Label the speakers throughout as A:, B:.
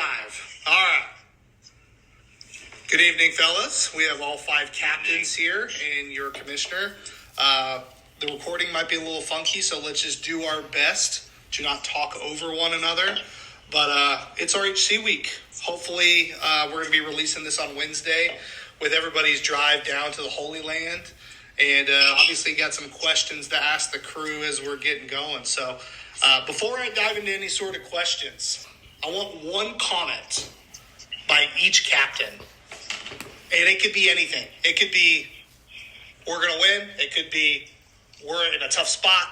A: live. All right. Good evening, fellas. We have all 5 captains here and your commissioner. The recording might be a little funky, so let's just do our best to not talk over one another. But it's RHC week. Hopefully, we're going to be releasing this on Wednesday with everybody's drive down to the Holy Land. And obviously got some questions to ask the crew as we're getting going. So before I dive into any sort of questions, I want one comment by each captain. And it could be anything. It could be, we're going to win. It could be, we're in a tough spot.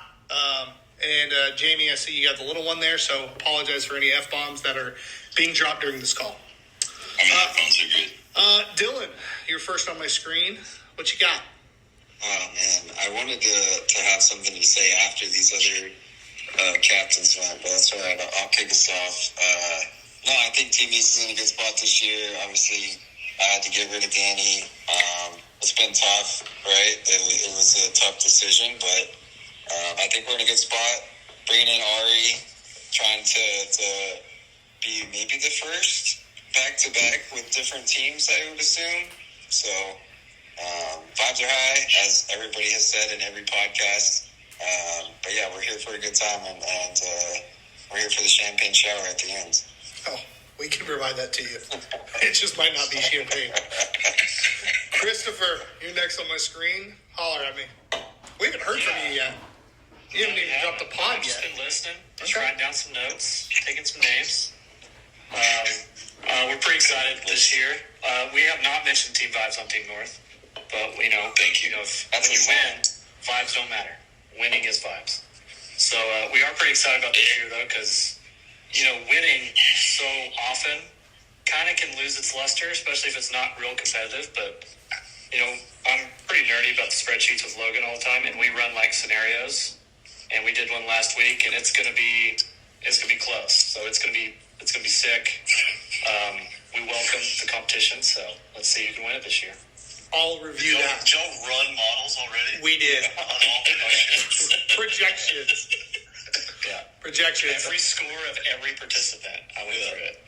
A: And Jamie, I see you got the little one there, so apologize for any F-bombs that are being dropped during this call.
B: F-bombs are good.
A: Dylan, you're first on my screen. What you got?
B: Oh, man. I wanted to have something to say after these other captains went, but that's all right. I'll kick us off. No, I think Team East is in a good spot this year. Obviously, I had to get rid of Danny. It's been tough, right? It was a tough decision, but I think we're in a good spot. Bringing in Ari, trying to be maybe the first back-to-back with different teams, I would assume. So vibes are high, as everybody has said in every podcast. But yeah, we're here for a good time, and we're here for the champagne shower at the end.
A: Oh, we can provide that to you. It just might not be champagne. Christopher, you're next on my screen. Holler at me. We haven't heard from you yet. You haven't even dropped the pod
C: I've just
A: yet.
C: been listening, just writing down some notes, taking some names. We're pretty excited this year. We have not mentioned Team Vibes on Team North, but
B: Thank you.
C: When you win, vibes don't matter. Winning is vibes. So we are pretty excited about this year, though, because winning so often kind of can lose its luster, especially if it's not real competitive. But I'm pretty nerdy about the spreadsheets with Logan all the time, and we run like scenarios. And we did one last week, and it's gonna be close. So it's gonna be sick. We welcome the competition, so let's see who can win it this year.
A: I'll review that.
B: Did y'all run models already?
A: We did.
B: On all the
A: Projections.
C: Yeah.
A: Projections.
C: Every score of every participant, I went through it.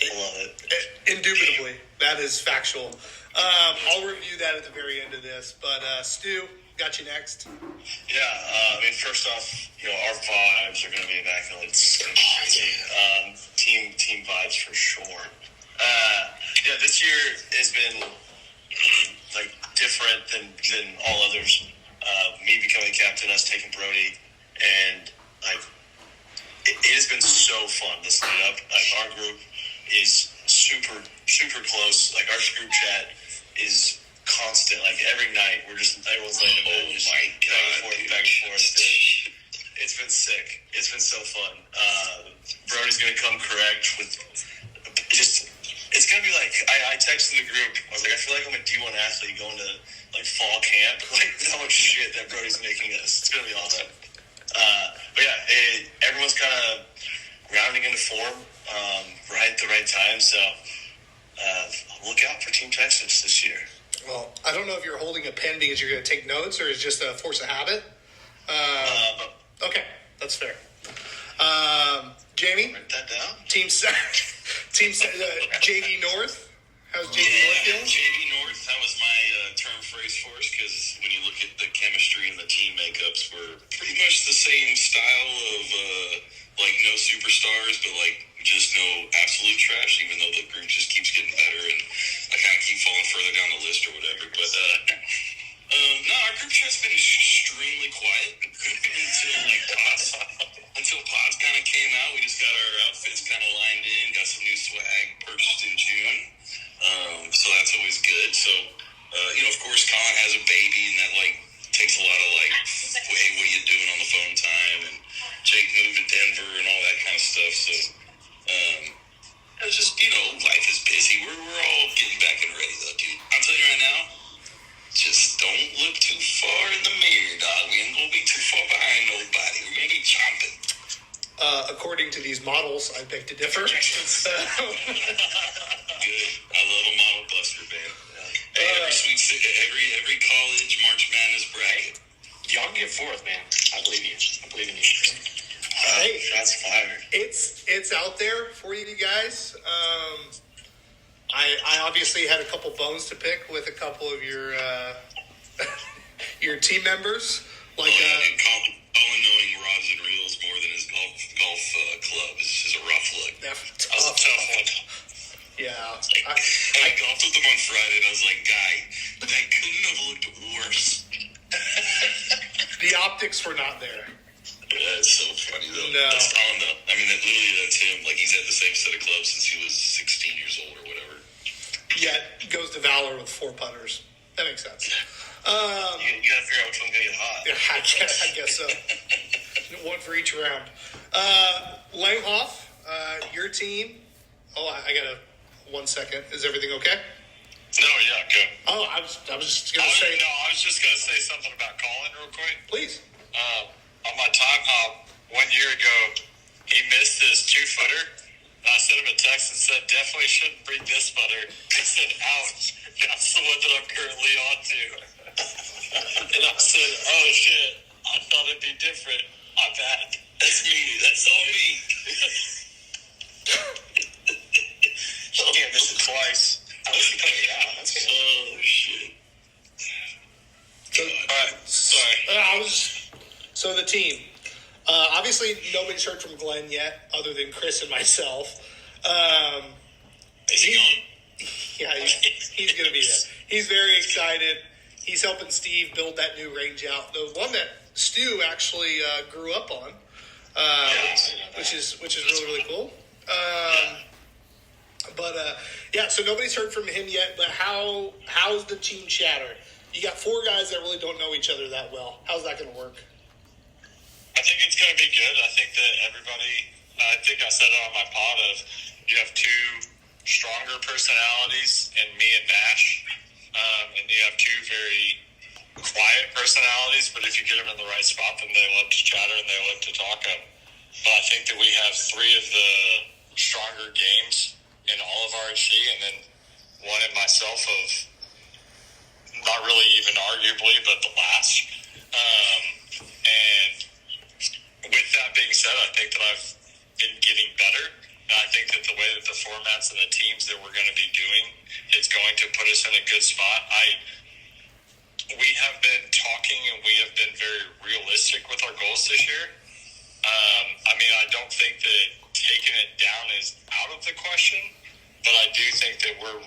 B: I love it.
A: Indubitably. That is factual. I'll review that at the very end of this. But Stu, got you next.
B: Yeah, first off, our vibes are going to be immaculate. It's going to be crazy. Team vibes for sure. This year has been different than all others. Me becoming captain, us taking Brody, and it has been so fun this lead up. Our group is super close. Our group chat is constant. Every night everyone's laying in bed, just back and forth. It's been sick. It's been so fun. Brody's gonna come correct with it's gonna be I texted the group. I was like, I feel like I'm a D1 athlete going to fall camp. How much shit that Brody's making us. It's gonna be awesome. But yeah, everyone's kind of rounding into form right at the right time. So look out for Team Texas this year.
A: Well, I don't know if you're holding a pen because you're going to take notes or it's just a force of habit. Okay, that's fair. Jamie?
B: Write that down.
A: Team JV North. How's JV North feeling?
B: JV North, that was my term phrase for us, because when you look at the chemistry and the team makeups, we're pretty much the same style of, no superstars, but, just no absolute trash, even though the group just keeps getting better, and I kind of keep falling further down the list or whatever. But, no, our group chat's been extremely quiet until pods kind of came out. We just got our outfits kind of lined in, got some new swag purchased in June. So that's always good. So, of course, Colin has a baby, and that, takes a lot of, hey, what are you doing on the phone time? And Jake moved to Denver and all that kind of stuff. So, it's just, life is busy. We're all getting back and ready, though, dude. I'm telling you right now, just don't look too far in the mirror, dog. We ain't gonna be too far behind nobody. We're gonna be chomping.
A: According to these models, I beg to differ.
B: Good. I love a model buster, man. Every college March Madness bracket.
C: Y'all get fourth, man. I believe you. I believe in you.
A: Hey,
B: Shots fired.
A: it's out there for you guys. I obviously had a couple bones to pick with a couple of your your team members. Like,
B: And Colin knowing rods and reels more than his golf club is a rough look.
C: That was a tough one.
A: Yeah,
B: I golfed with him on Friday, and I was like, guy, that couldn't have looked worse.
A: the optics were not there.
B: That's so funny, though.
A: No.
B: That's Colin, though. I mean, that's him. Like, he's had the same set of clubs since he was 16 years old or whatever.
A: Yet goes to Valor with 4 putters. That makes sense.
B: You got to figure out which one's going to get hot.
A: Yeah, I guess so. One for each round. Langhoff, your team. Oh, I got 1 second. Is everything okay?
B: No, yeah, go.
A: Oh, I was just gonna say.
C: No, I was just going to say something about Colin real quick.
A: Please.
C: On my time hop 1 year ago, he missed his 2-footer. And I sent him a text and said, definitely shouldn't break this putter. He said, ouch. That's the one that I'm currently on to. And I said, oh shit, I thought it'd be different. My bad.
B: That's me. That's all me.
C: He can't miss it twice. I wish he put it out. That's good.
B: Oh, shit.
C: Alright, sorry.
A: So the team. Obviously, nobody's heard from Glenn yet, other than Chris and myself.
B: Is he gone?
A: Yeah, he's going to be there. He's very excited. He's helping Steve build that new range out. The one that Stu actually grew up on, which is really, really cool. So nobody's heard from him yet. But how's the team chatter? You got 4 guys that really don't know each other that well. How's that going to work?
C: I think it's going to be good. I think that I think I said it on my pod of you have 2 stronger personalities in me and Nash, and you have 2 very quiet personalities, but if you get them in the right spot, then they love to chatter and they love to talk up. But I think that we have 3 of the stronger games in all of RHC, and then one in myself of not really even arguably, but the last. And with that being said, I think that I've been getting better. And I think that the way that the formats and the teams that we're going to be doing is going to put us in a good spot. We have been talking and we have been very realistic with our goals this year. I don't think that taking it down is out of the question, but I do think that we're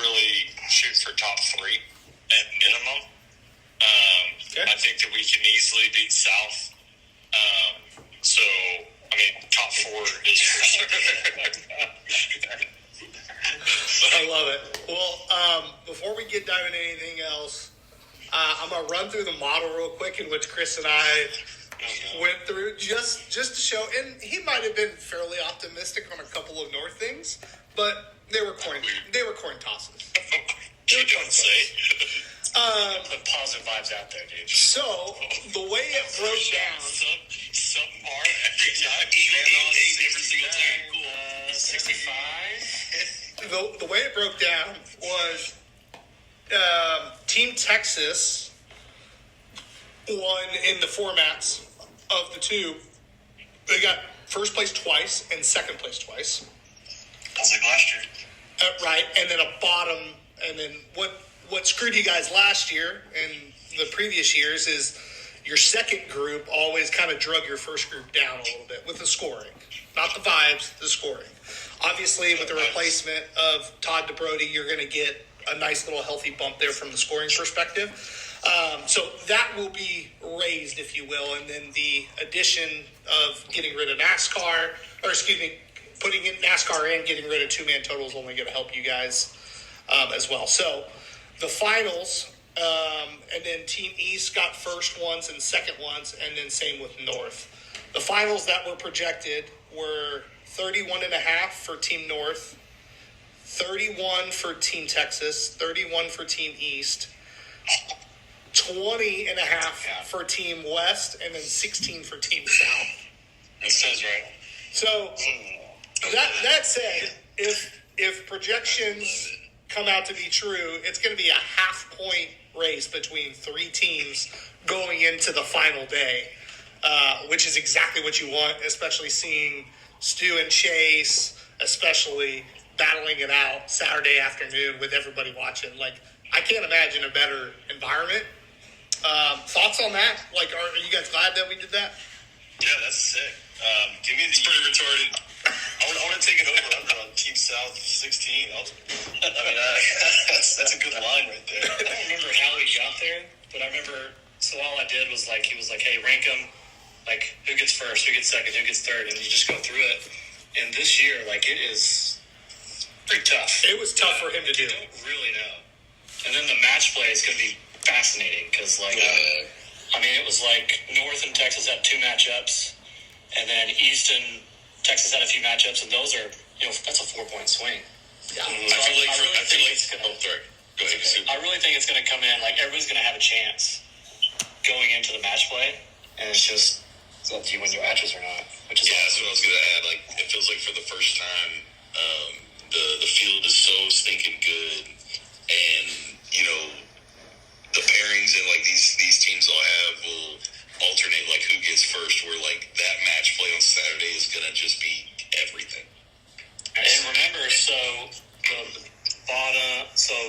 C: really shooting for top 3 at minimum. I think that we can easily beat South. Top 4 is for sure.
A: I love it. Well, before we get diving into anything else, I'm going to run through the model real quick in which Chris and I went through just to show. And he might have been fairly optimistic on a couple of North things, but they were coin tosses.
B: You don't say.
C: Put positive vibes out there, dude.
A: So, the way it broke down...
C: Some are every time.
B: Every single time. Cool.
C: 65.
A: The way it broke down was Team Texas won in the formats of the 2. They got first place twice and second place twice.
B: That's like last year.
A: Right, and then a bottom. And then what screwed you guys last year and the previous years is your second group always kind of drug your first group down a little bit with the scoring. Not the vibes, the scoring. Obviously, with the replacement of Todd DeBrody, you're going to get a nice little healthy bump there from the scoring perspective. So that will be raised, if you will. And then the addition of getting rid of NASCAR, putting in NASCAR and getting rid of 2-man total is only going to help you guys as well. So the finals, and then Team East got first ones and second ones, and then same with North. The finals that were projected were 31.5 for Team North, 31 for Team Texas, 31 for Team East, 20.5 for Team West, and then 16 for Team South.
C: That sounds right.
A: So that said, if projections come out to be true, it's going to be a half-point race between 3 teams going into the final day. which is exactly what you want, especially seeing Stu and Chase, especially battling it out Saturday afternoon with everybody watching. Like, I can't imagine a better environment. Thoughts on that? Like, are you guys glad that we did that?
B: Yeah, that's sick. Give me the. It's pretty retarded. I want to take it over under on Team South 16. That's a good line right there.
C: I don't remember how he got there, but I remember. So all I did was he was like, "Hey, rank them. Like, who gets first, who gets second, who gets third," and you just go through it. And this year, it is pretty tough.
A: It was tough for him to do.
C: You don't really know. And then the match play is going to be fascinating because, it was North and Texas had 2 matchups, and then East and Texas had a few matchups, and those are, that's a 4-point swing.
A: Yeah.
C: So I really think it's going to come in, everybody's going to have a chance going into the match play, and it's just up to you when you matches or not. Which is
B: that's what I was going to add. It feels like for the first time, the field is so stinking good, and the pairings and these teams all have will alternate who gets first. Where that match play on Saturday is going to just be everything.
C: And remember,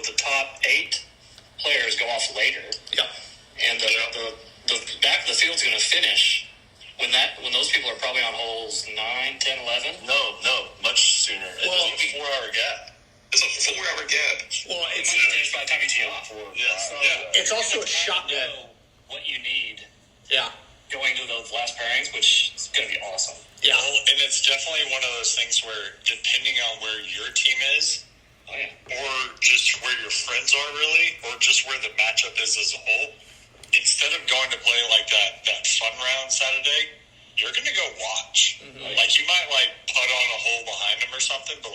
C: the top 8 players go off later.
A: Yeah.
C: And the field's going to finish when those people are probably on holes 9, 10, 11.
B: No, much sooner. It's a 4-hour gap. It's a 4-hour gap.
A: Well,
C: It's finished by the time you tee off.
A: It's also a shotgun.
C: Know what you need
A: Yeah.
C: going to those last pairings, which is going to be awesome.
A: Yeah.
B: Well, and it's definitely one of those things where, depending on where your team is, or just where your friends are, really, or just where the matchup is as a whole, instead of going to play that fun round Saturday, you're going to go watch.
A: Mm-hmm.
B: You might putt on a hole behind them or something, but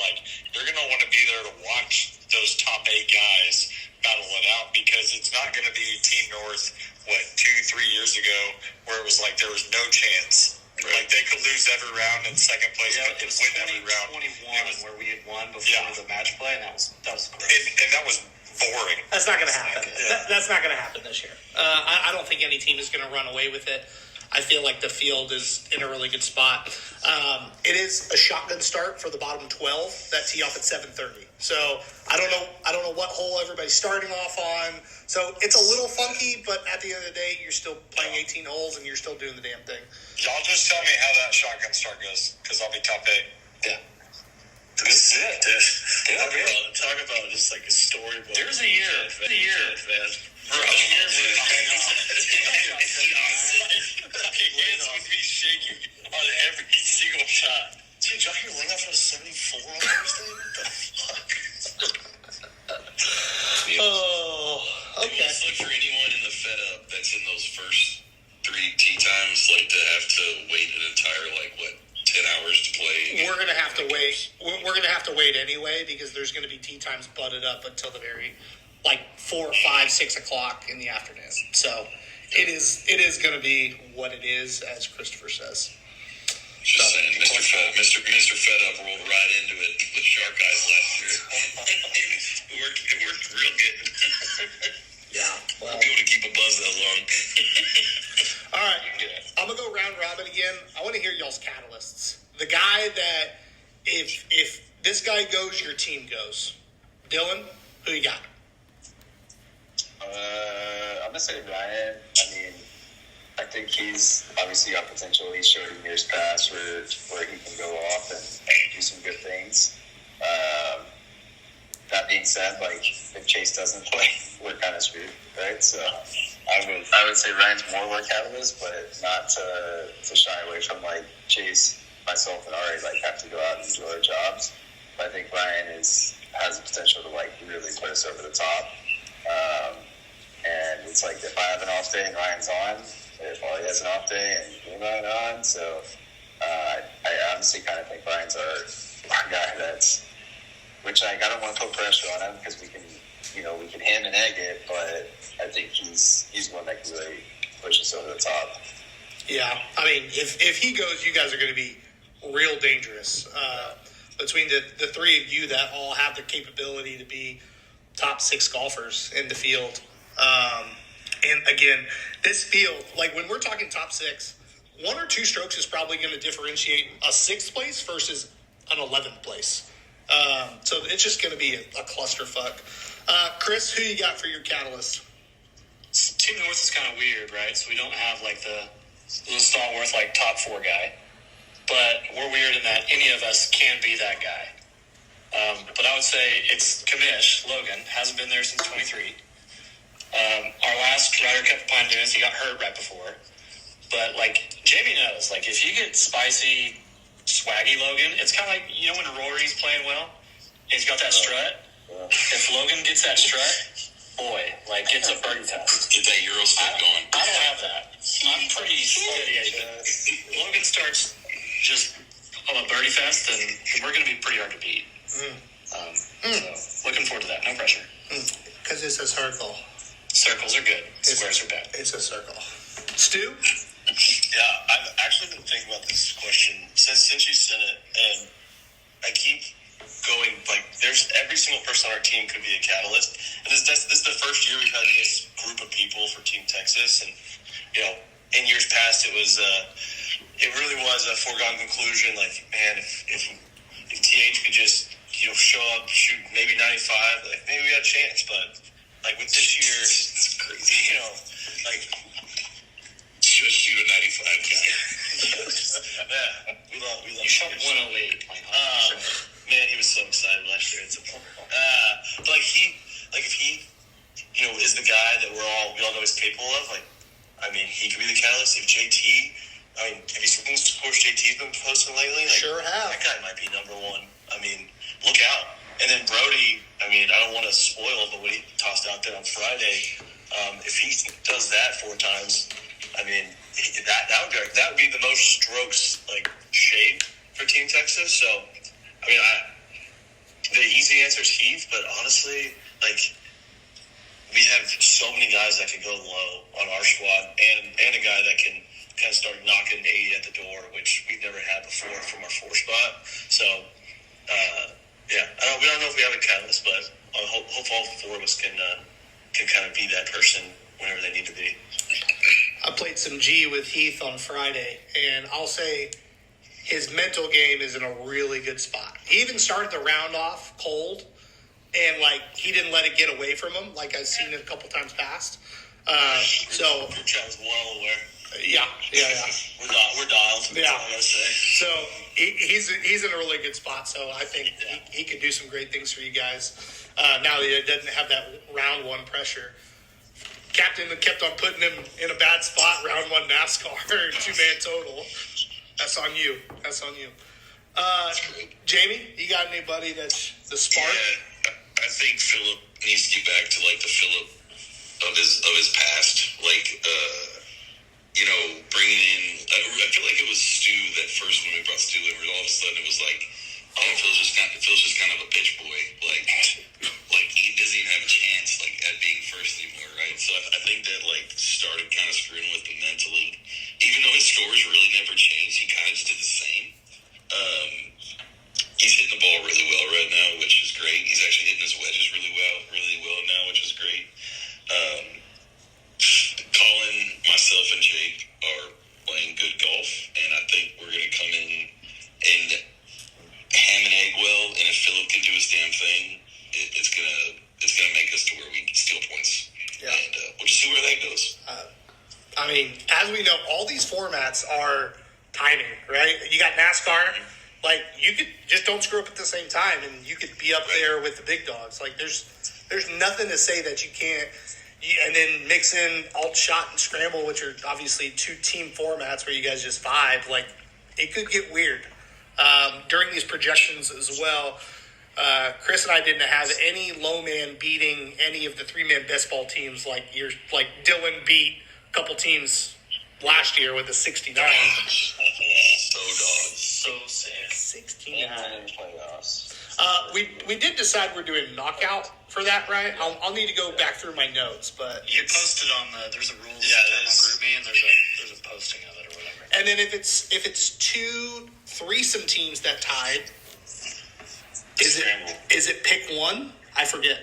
B: you're going to want to be there to watch those top 8 guys battle it out, because it's not going to be Team North 2-3 years ago where it was there was no chance. Right. They could lose every round, and second place could
C: it was
B: win every round.
C: 21 where we had won before the match play, and that was great.
B: And that was boring.
A: That's not going to happen. That's not going to happen this year. I don't think any team is going to run away with it. I feel like the field is in a really good spot. It is a shotgun start for the bottom 12 that tee off at 7:30. So I don't know what hole everybody's starting off on. So it's a little funky, but at the end of the day, you're still playing 18 holes and you're still doing the damn thing.
B: Y'all just tell me how that shotgun start goes, because I'll be top 8.
C: Yeah.
B: This is it. Talk about just a storybook.
C: There's a year,
B: man. Bro, hands would be shaking on every single shot. Dude, y'all hear Linga for a 74 on Thursday? What the fuck?
A: Oh, okay.
B: Let's look for anyone in the Fed Up that's in those first 3 tee times, to have to wait an entire, 10 hours to play.
A: We're gonna have to wait. We're gonna have to wait anyway, because there's gonna be tee times butted up until the very 4, 5, 6 o'clock in the afternoon. So it is gonna be what it is, as Christopher says.
B: Just saying, Mr. Fed Up rolled right into it with Shark Eyes last year. It worked real good.
A: Yeah. Well,
B: I'll be able to keep a buzz that long.
A: all right. I'm gonna go round robin again. I want to hear y'all's catalysts. The guy that if this guy goes, your team goes. Dylan, who you got?
D: I'm gonna say Ryan. I think he's obviously got potential. He's showed in years past where he can go off and do some good things. That being said, if Chase doesn't play, we're kind of screwed, right? So I would say Ryan's more of our catalyst, but not to shy away from Chase, myself, and Ari have to go out and do our jobs. But I think Ryan has the potential to really put us over the top. And it's if I have an off day and Ryan's on, if Ari has an off day and you're not on, so I honestly kind of think Ryan's our guy which I don't want to put pressure on him, because we can ham and egg it, but I think he's one that can really push us over the top.
A: Yeah, if he goes, you guys are going to be real dangerous. Between the 3 of you that all have the capability to be top 6 golfers in the field. And again, this field, when we're talking top 6, 1 or 2 strokes is probably going to differentiate a 6th place versus an 11th place. So it's just going to be a clusterfuck. Chris, who you got for your catalyst?
C: Team North is kind of weird, right? So we don't have like the stalwart like top 4 guy, but we're weird in that any of us can be that guy. But I would say it's Kamish, Logan, hasn't been there since 23. Our last rider kept Pine Dunes, he got hurt right before. But like Jamie knows, like if you get spicy, swaggy Logan, it's kind of like, you know, when Rory's playing well, and he's got that strut. If Logan gets that strut, boy, like it's a birdie test.
E: Get that Euro step going.
C: I don't have that. I'm pretty steady at that. Logan starts just on a birdie fest, and we're going to be pretty hard to beat. So looking forward to that. No pressure.
A: Because it's a circle.
C: Circles are good. Squares are bad.
A: It's a circle. Stu?
B: Yeah, I've actually been thinking about this question since you said it, and I keep going, like, there's every single person on our team could be a catalyst. And this is the first year we've had this group of people for Team Texas, and, you know, in years past it was, it really was a foregone conclusion, like, man, if TH could just, you know, show up, shoot maybe 95, like, maybe we had a chance, but, like, with this year, it's crazy, you know, like,
E: Just shoot a 95 guy.
B: yeah, we love
C: You shot 108.
B: man, he was so excited last year. But like if he, you know, is the guy that we all know he's capable of. Like, I mean, he could be the catalyst. If JT, I mean, have you seen the scores JT's been posting lately? Like,
A: Sure have.
B: That guy might be number 1. I mean, look out. And then Brody, I mean, I don't want to spoil, but what he tossed out there on Friday, if he does that 4 times, I mean, that would be the most strokes like shaved for Team Texas. So, I mean, the easy answer is Heath, but honestly, like, we have so many guys that can go low on our squad, and a guy that can kind of start knocking 80 at the door, which we've never had before from our 4 spot. So, yeah, we don't know if we have a catalyst, but I hope all 4 of us can kind of be that person whenever they need to be.
A: I played some G with Heath on Friday, and I'll say his mental game is in a really good spot. He even started the round off cold, and, like, he didn't let it get away from him, like I've seen it a couple times past. So,
B: Group chat was well aware.
A: yeah.
B: We're dialed.
A: Yeah.
B: That's all I gotta say.
A: So he's in a really good spot. So I think he could do some great things for you guys. Now that he doesn't have that round 1 pressure. Captain kept on putting him in a bad spot. Round 1 NASCAR, 2-man total. That's on you. Jamie, you got anybody that's the spark?
E: Yeah, I think Philip needs to get back to like the Philip of his past. Like, you know, bringing in. I feel like it was Stu that first when we brought Stu in, where all of a sudden it was like, oh, Phil's just kind of a bitch boy. Like he doesn't even have a chance like at being first anymore, right? So I think that like started kind of screwing with him mentally. Even though his scores really never changed, he kind of just did the same. He's hitting the ball really well right now, which is great. He's actually hitting his wedges really well now, which is great. Colin, myself, and Jake are playing good golf, and I think we're going to come in and ham and egg well. And if Philip can do his damn thing, it's gonna make us to where we can steal points.
A: Yeah.
E: And we'll just see where that goes.
A: I mean, as we know, all these formats are timing, right? You got NASCAR. Like, you could just don't screw up at the same time, and you could be up there with the big dogs. Like, there's nothing to say that you can't. And then mix in alt shot and scramble, which are obviously 2 team formats where you guys just vibe. Like, it could get weird during these projections as well. Chris and I didn't have any low man beating any of the 3-man best ball teams like Dylan beat a couple teams last year with a 69.
C: So sad.
A: 69.
D: Playoffs.
A: We did decide we're doing knockout for that, right? I'll need to go back through my notes, but
C: You posted on there's a rules
B: Yeah,
C: tab on
B: there's-
C: GroupMe, and there's a posting of it or whatever.
A: and then if it's 2 threesome teams that tied, is it pick 1? I forget.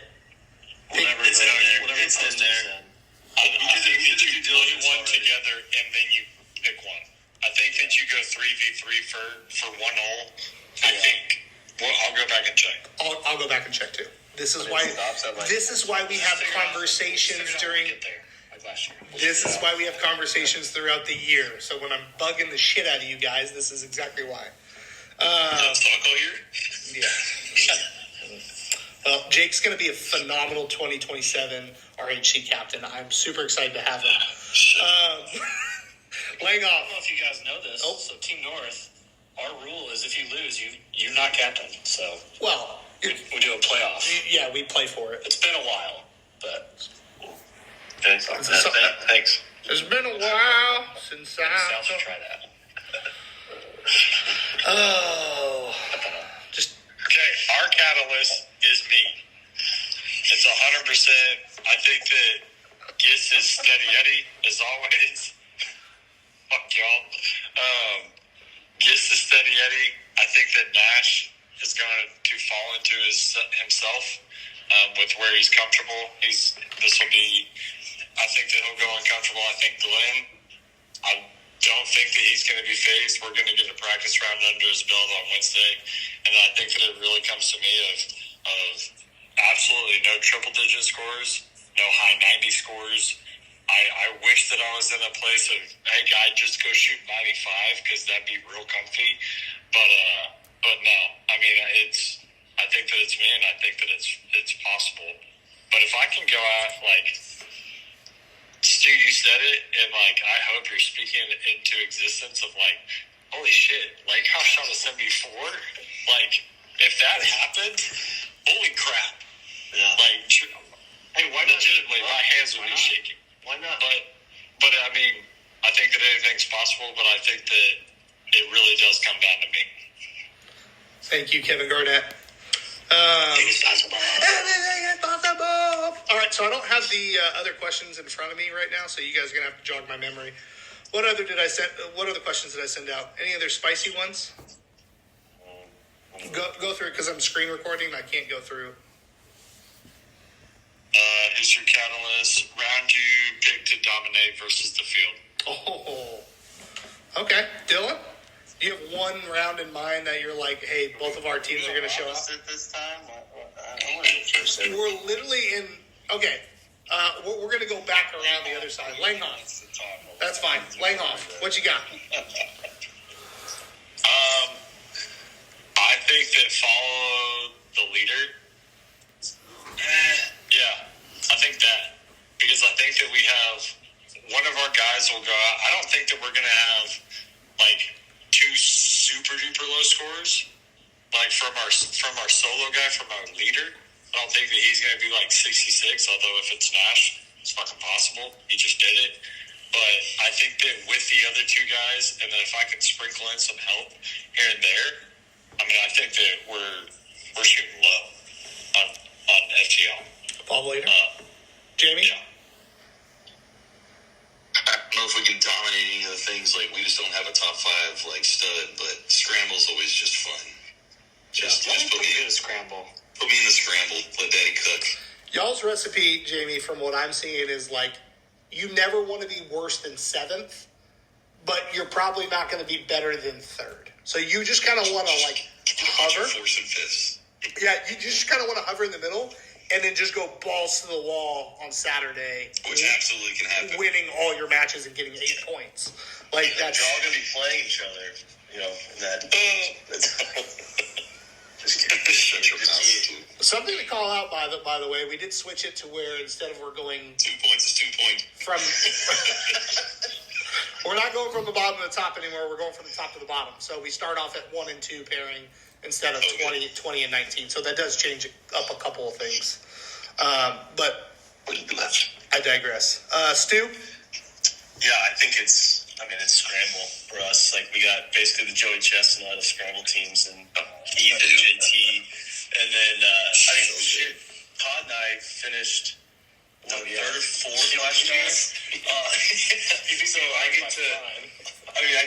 C: Whatever
B: It's in there.
C: Whatever
B: It's in
C: posting
B: there.
C: said.
B: You did
E: You
B: do
E: do
B: one
E: one together, and then you pick one. I
B: I think that you go 3v3 for one hole. I think. Well, I'll go back and check.
A: I'll go back and check too. This is why we have conversations during.
C: Get there, like last year.
A: This is why we have conversations throughout the year. So when I'm bugging the shit out of you guys, this is exactly why.
E: Let's talk all year.
A: Yeah. Well, Jake's going to be a phenomenal 2027 RHC captain. I'm super excited to have him. Laying
C: I
A: off.
C: don't know if you guys know this.
A: Oh.
C: So Team North, our rule is if you lose, you're not captain. So
A: Well,
C: we do a playoff.
A: yeah, we play for it.
C: It's been a while, but
B: Thanks. Thanks.
A: It's been a while since
C: South should try that.
A: Oh, just
B: Okay, our catalyst is me. It's 100%. I think that Gis is steady Eddie, as always. Fuck y'all. Gis is steady Eddie. I think that Nash is going to fall into himself with where he's comfortable. This will be. I think that he'll go uncomfortable. I think Glenn. I don't think that he's going to be phased. We're going to get a practice round under his belt on Wednesday, and I think that it really comes to me of absolutely no triple digit scores, no high 90 scores. I wish that I was in a place of, hey, guy, just go shoot 95 because that'd be real comfy. But no, I mean, I think that it's me, and I think that it's possible. But if I can go out, like, Stu, you said it, and, like, I hope you're speaking it into existence of, like, holy shit, Lake House shot a 74? Like, if that happened, holy crap.
C: Yeah.
B: Like, hey, why not? Legitimately, my hands would be shaking.
C: Why not?
B: But I mean, I think that anything's possible, but I think that it really does come down to me.
A: thank you, Kevin Garnett. Everything is possible. All right, so I don't have the other questions in front of me right now, so you guys are gonna have to jog my memory. What other questions did I send out? Any other spicy ones? Go through it because I'm screen recording. I can't go through.
B: Who's your catalyst? Round you pick to dominate versus the field.
A: Oh, okay, Dylan. Do you have one round in mind that you're like, hey, both of our teams are going to show up?
D: This time? I want to go first.
A: We're literally in. Okay, we're going to go back around the other side. Langhoff. That's fine. Langhoff. What you got?
B: I think that follow the leader. Yeah, I think that. Because I think that we have one of our guys will go out. I don't think that we're going to have, like, two super duper low scores. Like, from our solo guy, from our leader. I don't think that he's going to be, like, 66, although if it's Nash, it's fucking possible. He just did it. But I think that with the other two guys, and then if I could sprinkle in some help here and there, I mean, I think that we're shooting low on FTL.
A: Bob later. Jamie?
B: Yeah.
E: I don't know if we can dominate any of the things. Like, we just don't have a top 5 like stud, but scramble's always just fun. Just put me in
C: a scramble.
E: Put me in the scramble. Let Daddy cook.
A: Y'all's recipe, Jamie, from what I'm seeing, is like you never want to be worse than 7th, but you're probably not going to be better than 3rd. So you just kind of want to like hover.
E: 4th and 5th.
A: Yeah, you just kind of want to hover in the middle and then just go balls to the wall on Saturday.
E: Which absolutely can happen.
A: Winning all your matches and getting 8 points. Like that's.
B: They're all going to be playing each other, you know, in that. Just kidding.
E: Shut your mouth, dude.
A: Something to call out, by the way, we did switch it to where instead of we're going
E: 2 points is 2 points.
A: from. We're not going from the bottom to the top anymore. We're going from the top to the bottom. So we start off at 1 and 2 pairing instead of 20 and 19. So that does change up a couple of things. But I digress. Stu?
B: Yeah, I think it's scramble for us. Like, we got basically the Joey Chestnut of scramble teams and Keith and JT. And then, Todd and I finished third or fourth last year. So I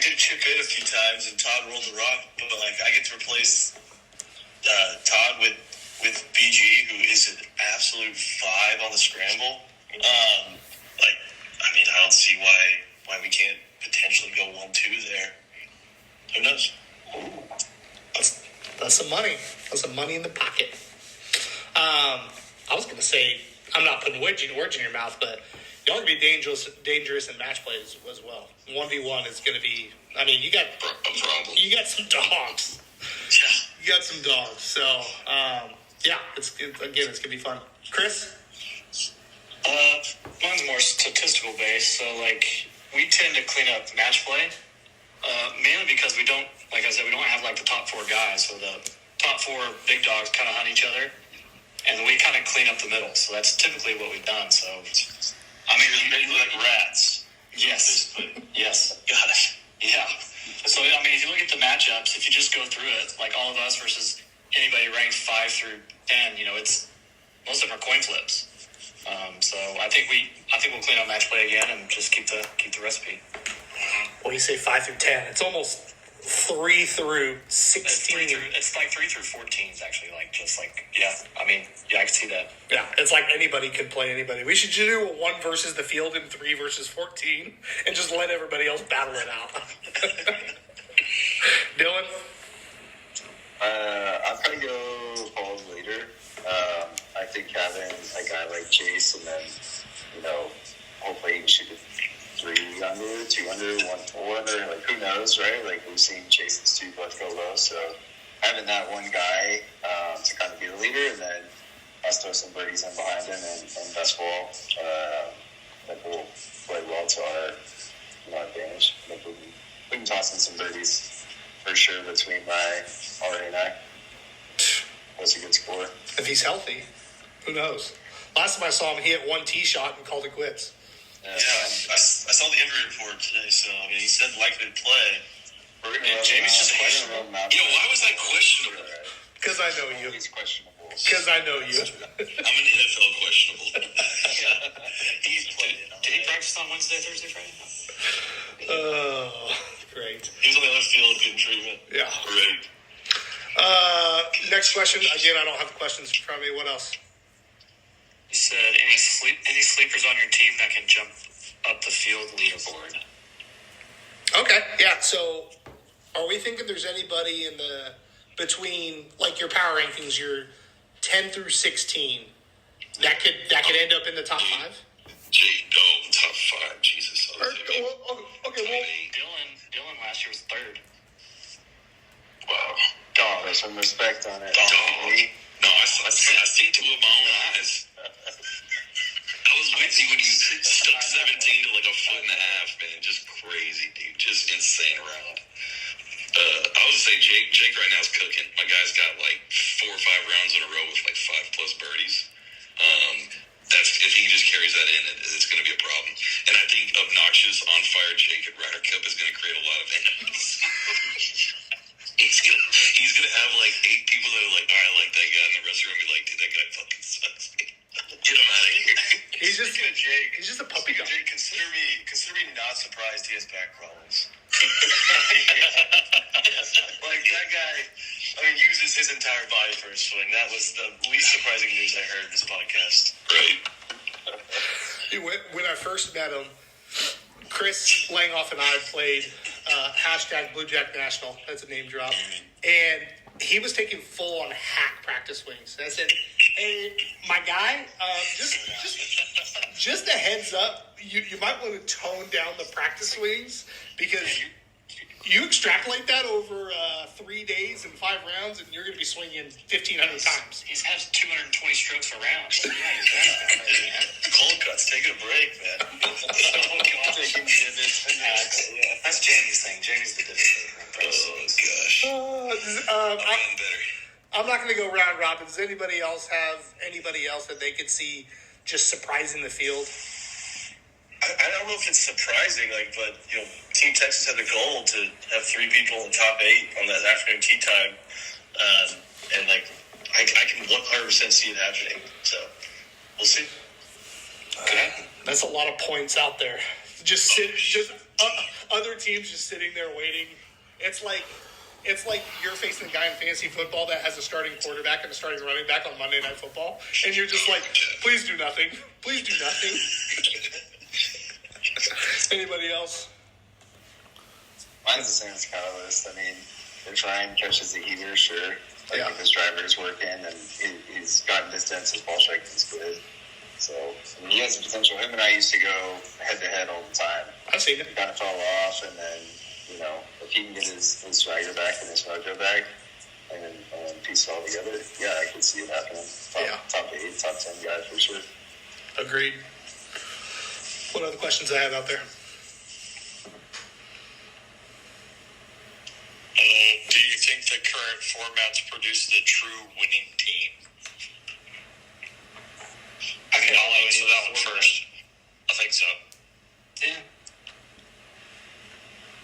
B: did chip in a few times, and Todd rolled the rock, but, like, I get to replace Todd with BG, who is an absolute vibe on the scramble. I don't see why we can't potentially go 1-2 there. Who knows?
A: That's some money. That's some money in the pocket. I was going to say, I'm not putting words in your mouth, but y'all are going to be dangerous in match plays as well. 1v1 is going to be, I mean, you got some dogs.
B: Yeah.
A: You got some dogs. So, yeah, it's going to be fun. Chris?
C: Mine's more statistical based, so like we tend to clean up match play, mainly because we don't, like I said, we don't have like the top 4 guys, so the top 4 big dogs kind of hunt each other, and we kind of clean up the middle. So that's typically what we've done. So, I mean,
B: They look like rats.
C: yes, yes, got it, yeah. So I mean, if you look at the matchups, if you just go through it, like all of us versus anybody ranked 5 through 10, you know, it's most of them are coin flips. So I think we'll clean up match play again and just keep the recipe.
A: Well, you say 5 through 10. It's almost 3 through 16.
C: It's like 3 through 14 is actually like just like I mean I can see that.
A: Yeah, it's like anybody could play anybody. We should just do a 1 versus the field and 3 versus 14 and just let everybody else battle it out. Dylan?
D: I'll probably go Paul's leader. I think having a guy like Chase and then, hopefully he can shoot a 3 under, 2 under, 1 4 under, like who knows, right? Like we've seen Chase's 2 both go low, so having that one guy to kind of be the leader and then us throw some birdies in behind him and best ball, that will play well to our advantage. I think we can toss in some birdies for sure between Ari and I. Was a good score.
A: If he's healthy, who knows? Last time I saw him, he hit 1 tee shot and called it quits.
B: Yeah, I saw the injury report today, so I mean, he said likely to play. And Jamie's just questionable.
E: Why was that questionable?
A: Because I know you.
D: He's questionable.
A: Because I know you.
E: I'm an NFL questionable.
B: He's playing.
C: Did he practice on Wednesday, Thursday, Friday?
A: Oh, great.
B: He was on the other field getting treatment.
A: Yeah.
E: Right.
A: Next question. Again, I don't have questions in front of me. What else?
C: He said any sleepers on your team that can jump up the field leaderboard.
A: Okay. Yeah. So, are we thinking there's anybody in the between like your power rankings, your 10 through 16, that could end up in the top 5?
E: Top 5. Jesus.
A: Okay. Well,
C: Dylan last year was 3rd.
E: Wow.
D: Dog, there's some respect on it.
E: Dog. No, I see 2 with my own eyes. I was with you when you stuck 17 to like a foot and a half, man. Just crazy, dude. Just insane around. I was gonna say Jake right now is cooking. My guy's got like 4 or 5 rounds in a row with like 5+ birdies. That's if he just carries that in, it's going to be a problem. And I think obnoxious, on fire Jake at Ryder Cup is going to create a lot of enemies. He's gonna have like 8 people that are like, I like that guy, and the rest of them be like, dude, that guy fucking sucks. Get him out of here.
A: He's just
B: Speaking of Jake,
A: he's just a puppy dog.
B: Jake, consider me not surprised he has back problems. Like that guy, uses his entire body for a swing. That was the least surprising news I heard in this podcast.
E: Right.
A: When I first met him, Chris Langhoff and I played hashtag Blue Jack National. That's a name drop. And he was taking full on hack practice swings. And I said, hey, my guy, just a heads up, you might want to tone down the practice swings because you extrapolate that over 3 days and 5 rounds, and you're going to be swinging 1,500 times.
C: He has 220 strokes a round. Yeah, he's
B: Cold cuts, taking a break, man. Taking divots and
C: that's Jamie's thing. Jamie's the divot taker.
E: Oh gosh. I'm better.
A: I'm not going to go round robin. Does anybody else have anybody else that they could see just surprising the field?
B: I don't know if it's surprising, but Team Texas had the goal to have 3 people in the top 8 on that afternoon tee time, and I can 100% see it happening. So we'll see.
A: That's a lot of points out there. Other teams just sitting there waiting. It's like you're facing a guy in fantasy football that has a starting quarterback and a starting running back on Monday Night Football, and you're just like, please do nothing. Please do nothing. Anybody else?
D: Mine's the same as Kyle's. I mean, if Ryan catches the heater, sure. Like
A: Yeah.
D: if his driver is working and he's gotten distance, his ball striking is good. So I mean, he has the potential. Him and I used to go head to head all the time.
A: I've seen it.
D: He kind of fell off, and then if he can get his swagger back and his mojo back, and piece it all together, yeah, I can see it happening. Top 8, top 10 guy for sure.
A: Agreed. What other questions I have out there?
B: Do you think the current formats produce the true winning team? I'll answer that one first. I think so.
C: Yeah.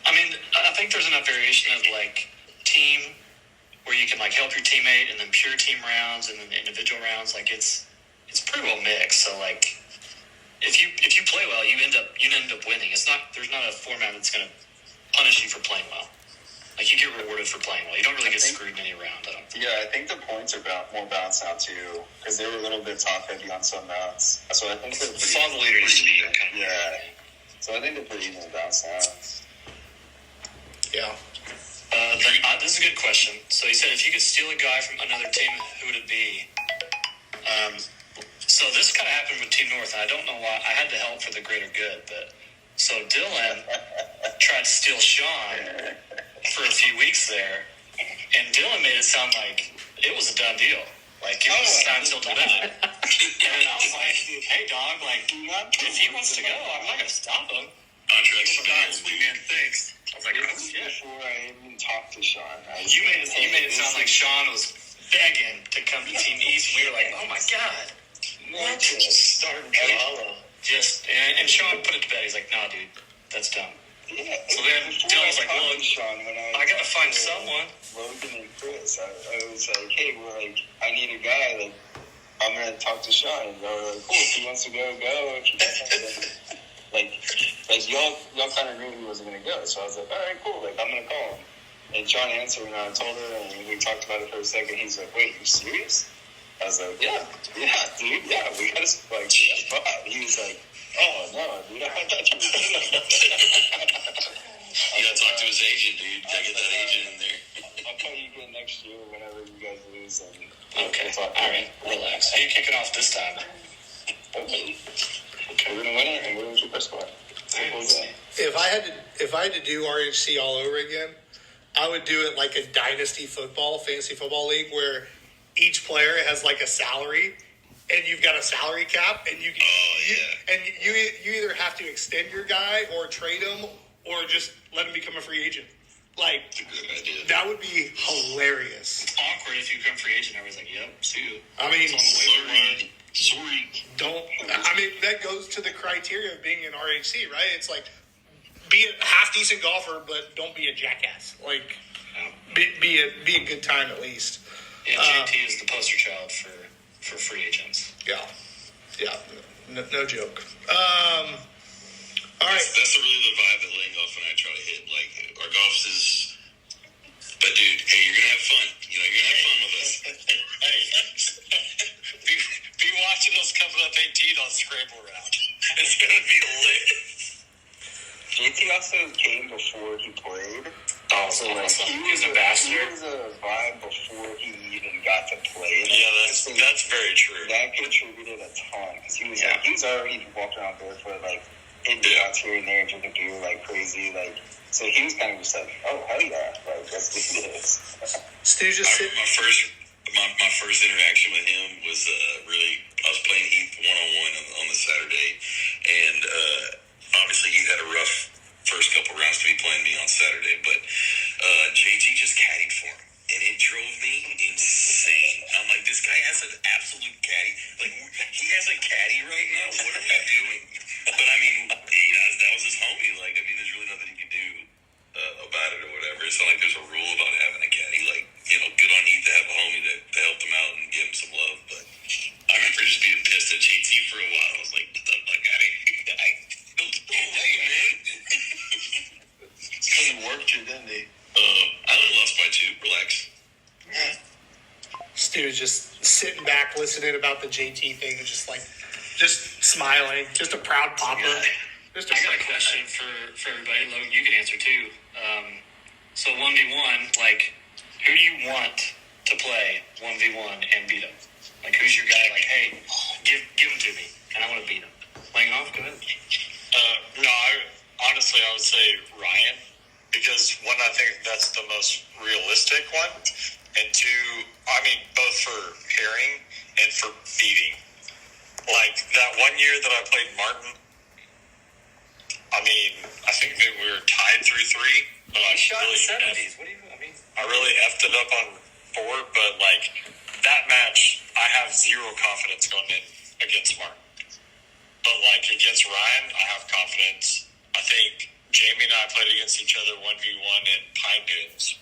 C: I mean, I think there's enough variation of like team where you can like help your teammate, and then pure team rounds, and then individual rounds. Like it's pretty well mixed. So like if you play well, you end up winning. There's not a format that's going to punish you for playing well. Like you get rewarded for playing well. You don't really get screwed in any round. I don't think.
D: Yeah, I think the points are more balanced now too, because they were a little bit top heavy on some mounts. So I think they're
B: Follow the leader used to be kind of
D: yeah. So I think they're pretty evenly balanced now.
A: Yeah.
C: This is a good question. So he said if you could steal a guy from another team, who would it be? So this kind of happened with Team North, and I don't know why. I had to help for the greater good, but so Dylan tried to steal Sean for a few weeks there, and Dylan made it sound like it was a done deal. Like it was signed till November. And I was like, hey dog, like if he wants to go, I'm not gonna stop him.
B: contracts. Man, thanks. I was like, oh shit.
D: Before I even talked to Sean,
C: You made it sound like Sean was begging to come to Team East. We were like, oh my god, what?
D: starting drama.
C: And Sean put it to bed. He's like, nah, dude, that's dumb.
D: Yeah.
C: So then Dylan's like, well,
D: Sean, when
C: I gotta find someone.
D: Logan and Chris, I was like, hey, I need a guy. Like, I'm gonna talk to Sean. And they were like, cool. If he wants to go. If you like y'all kind of knew he wasn't gonna go. So I was like, all right, cool. Like, I'm gonna call him. And Sean answered, and I told her, and we talked about it for a second. He's like, wait, you serious? I was like, yeah, dude, yeah, we got a spot. He was like, oh, no, dude, I thought you were
E: You gotta talk to his agent, dude. Gotta get that agent in there.
D: I'll call you again next year whenever you guys lose. And
C: Okay, all right, relax. How you kicking off this time?
D: Okay. We're gonna win it, and we're gonna keep our score.
A: If I had to do RHC all over again, I would do it like a dynasty fantasy football league where each player has like a salary, and you've got a salary cap, and you either have to extend your guy or trade him or just let him become a free agent. Like,
E: That's a good idea.
A: that would be hilarious.
C: It's awkward if you become free agent. Everybody's like, yep, see you.
A: I mean,
E: Sorry.
A: that goes to the criteria of being an RHC, right? It's like, be a half decent golfer, but don't be a jackass. Like, be a good time at least.
C: Yeah, JT is the poster child for free agents.
A: Yeah. No joke. All right.
E: That's really the vibe that Lane Golf and I try to hit. Like, our golf's is... But, dude, hey, you're going to have fun. You're going to have fun with us.
C: Be watching us coming up 18 on Scramble Round. It's going to be lit.
D: JT also came before he played.
C: Oh,
D: So like
C: he was an ambassador.
D: He was a vibe before he even got to play.
B: Yeah, that's very true.
D: That contributed a ton because he was
C: Yeah.
D: he was already walking around barefoot, like hitting shots here and there, drinking beer like crazy, like. So he was kind of just like, oh hell yeah, like let's do this.
A: Stu just sit.
E: My first interaction with him was really... I was playing Heath one-on-one on the Saturday, and obviously he had a rough first couple rounds to be playing me on Saturday, but JT just caddied for him, and it drove me insane. I'm like, this guy has an absolute caddy. Like, he has a caddy right now? What are we doing? But, I mean, that was his homie. Like, I mean, there's really nothing he could do about it or whatever. It's not like there's a rule about having a caddy. Like, good on Heath to have a homie that helped him out and give him some love, but I remember just being pissed at JT for a while. I was like, get the fuck out of here. Hey, man.
B: He worked you, didn't he?
E: I only lost by 2. Relax.
A: Stu is just sitting back, listening about the JT thing, and just smiling, just a proud papa. Just
C: I got a question for everybody. Logan, you can answer too. So 1v1, like, who do you want to play 1v1 and beat him? Like, who's your guy? Like, hey, give him to me, and I want to beat him. Playing off, go ahead.
B: No, honestly, I would say Ryan, because one, I think that's the most realistic one, and two, I mean, both for pairing and for beating. Like, that one year that I played Martin, I mean, I think that we were tied 3-3. But
C: He shot in
B: really
C: the 70s. What do you, I mean?
B: I really effed it up on board, but, like, that match, I have zero confidence going in against Martin. But, like, against Ryan, I have confidence. I think Jamie and I played against each other 1v1 in Pine Dunes.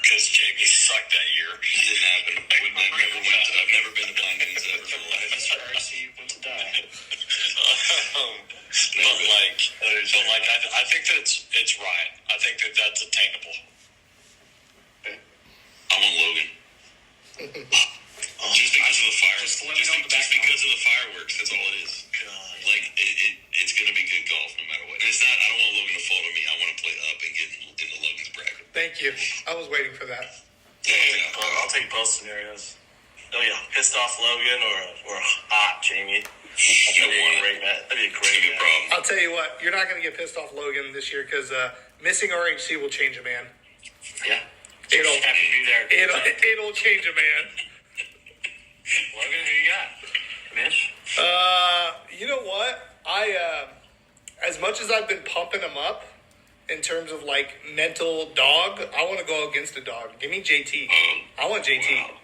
B: Because Jamie sucked that year.
E: Didn't happen. I've never been to Pine Dunes ever for life.
C: Mr. RC went to die.
B: I think that it's Ryan. I think that that's attainable.
E: I want Logan. Just because of the fireworks.
C: Just let me know in the
E: Just
C: background.
E: because of the fireworks. That's all it is. Like it's gonna be good golf no matter what. And it's not. I don't want Logan to fall to me. I want to play up and get into Logan's bracket.
A: Thank you. I was waiting for that.
E: Yeah.
F: I'll take both scenarios. Oh yeah, pissed off Logan or hot Jamie. That'd be a great match. That'd be a
E: It's
F: great
E: a good
F: match.
E: problem.
A: I'll tell you what, you're not going to get pissed off Logan this year because missing RHC will change a man.
C: Yeah.
A: It'll
C: Have to be there.
A: it'll change a man.
C: Logan, who you got? Mitch?
A: You know what? I as much as I've been pumping him up in terms of like mental dog, I want to go against a dog. Give me JT. I want JT.
E: Wow.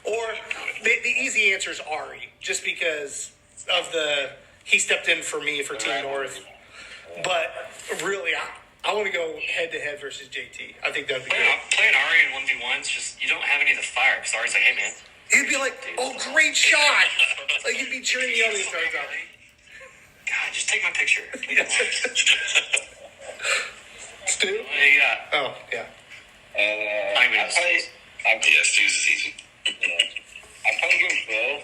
A: Or the easy answer is Ari, just because of he stepped in for me for Team North. But really, I want to go head to head versus JT. I think that'd be good.
C: Playing Ari in 1v1's just, you don't have any of the fire. Because Ari's like, hey, man.
A: He'd be like, "Oh, great shot!" Like he'd be cheering me on the entire time.
C: God, just take my picture.
A: Stu?
C: What do you got?
A: Oh, yeah.
C: I mean,
E: Yeah, Stu's is easy.
D: I'm probably going Phil.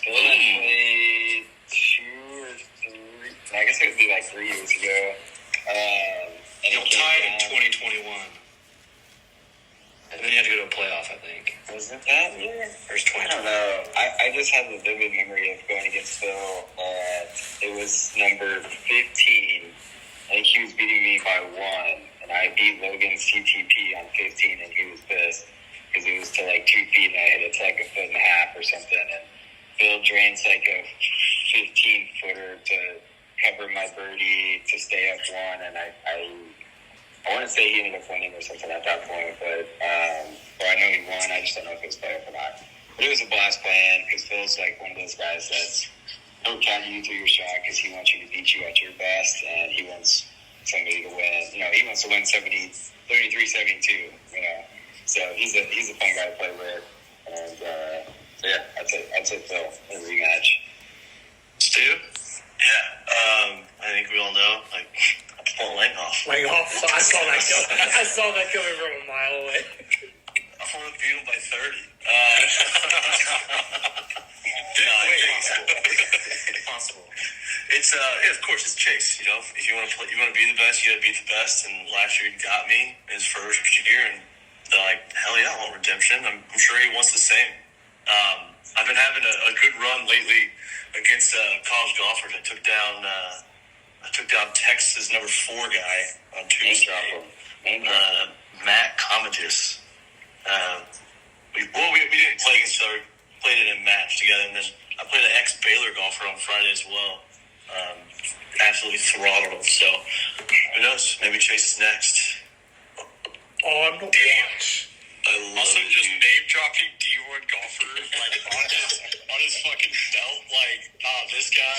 D: Phil and I played 2 or 3. I guess it would be like 3 years ago. And
C: You'll
D: it came
C: tie in
D: down-
C: 2021. And then you had to go to a playoff, I think.
D: Was it that year?
C: Or is
D: I
C: 2020?
D: don't know. I just have a vivid memory of going against Phil. It was number 15. I think he was beating me by 1. And I beat Logan's CTP on 15, and he was pissed. Because it was to like 2 feet, and I hit it to like 1.5 feet or something. And Phil drains like a 15-footer to cover my birdie to stay up 1. And I want to say he ended up winning or something at that point, but or I know he won. I just don't know if it was playoff or not. But it was a blast playing because Phil's like one of those guys that's he'll counter you through your shot because he wants you to beat you at your best, and he wants somebody to win. You know, he wants to win 33-72. You know, so he's a fun guy to play with, and so yeah, I'd say Phil in a rematch.
C: Stu?
F: Yeah, I think we all know. Like, I'm pulling Langhoff.
A: Like, oh, I saw that coming. I saw that coming from a mile away.
F: I want to beat him by 30.
C: Possible.
F: It's yeah, of course it's Chase. You know, if you want to play, you want to be the best, you got to beat the best. And last year he got me in his first year, and they're like, hell yeah, I want redemption. I'm sure he wants the same. I've been having a good run lately against college golfers. I took down Texas number 4 guy on Tuesday.
D: Name drop him.
F: Matt Comagis. We didn't play against each other. Played it in match together, and then I played an ex-Baylor golfer on Friday as well. Absolutely throttled him. So who knows? Maybe Chase is next.
A: Oh, I'm not watch.
E: I love
B: Also,
E: it,
B: just
E: dude.
B: name dropping D1 golfers like on his fucking belt, like this guy,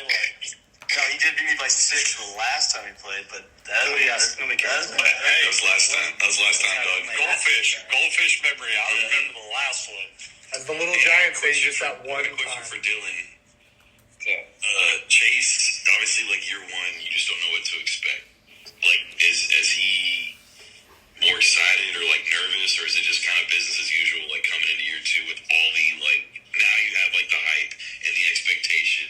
B: like.
F: No, he did beat me by 6 the last time he played, but
C: Oh, yeah, that's gonna make it.
E: That was last time. That was last time, Doug.
B: Goldfish memory. I remember the last one.
A: As the little giant say, just that one
E: I have a question
A: time.
E: for Dylan.
D: Yeah.
E: Chase, obviously, like year 1, you just don't know what to expect. Like, is he more excited or like nervous, or is it just kind of business as usual? Like coming into year 2 with all the like, now you have like the hype and the expectation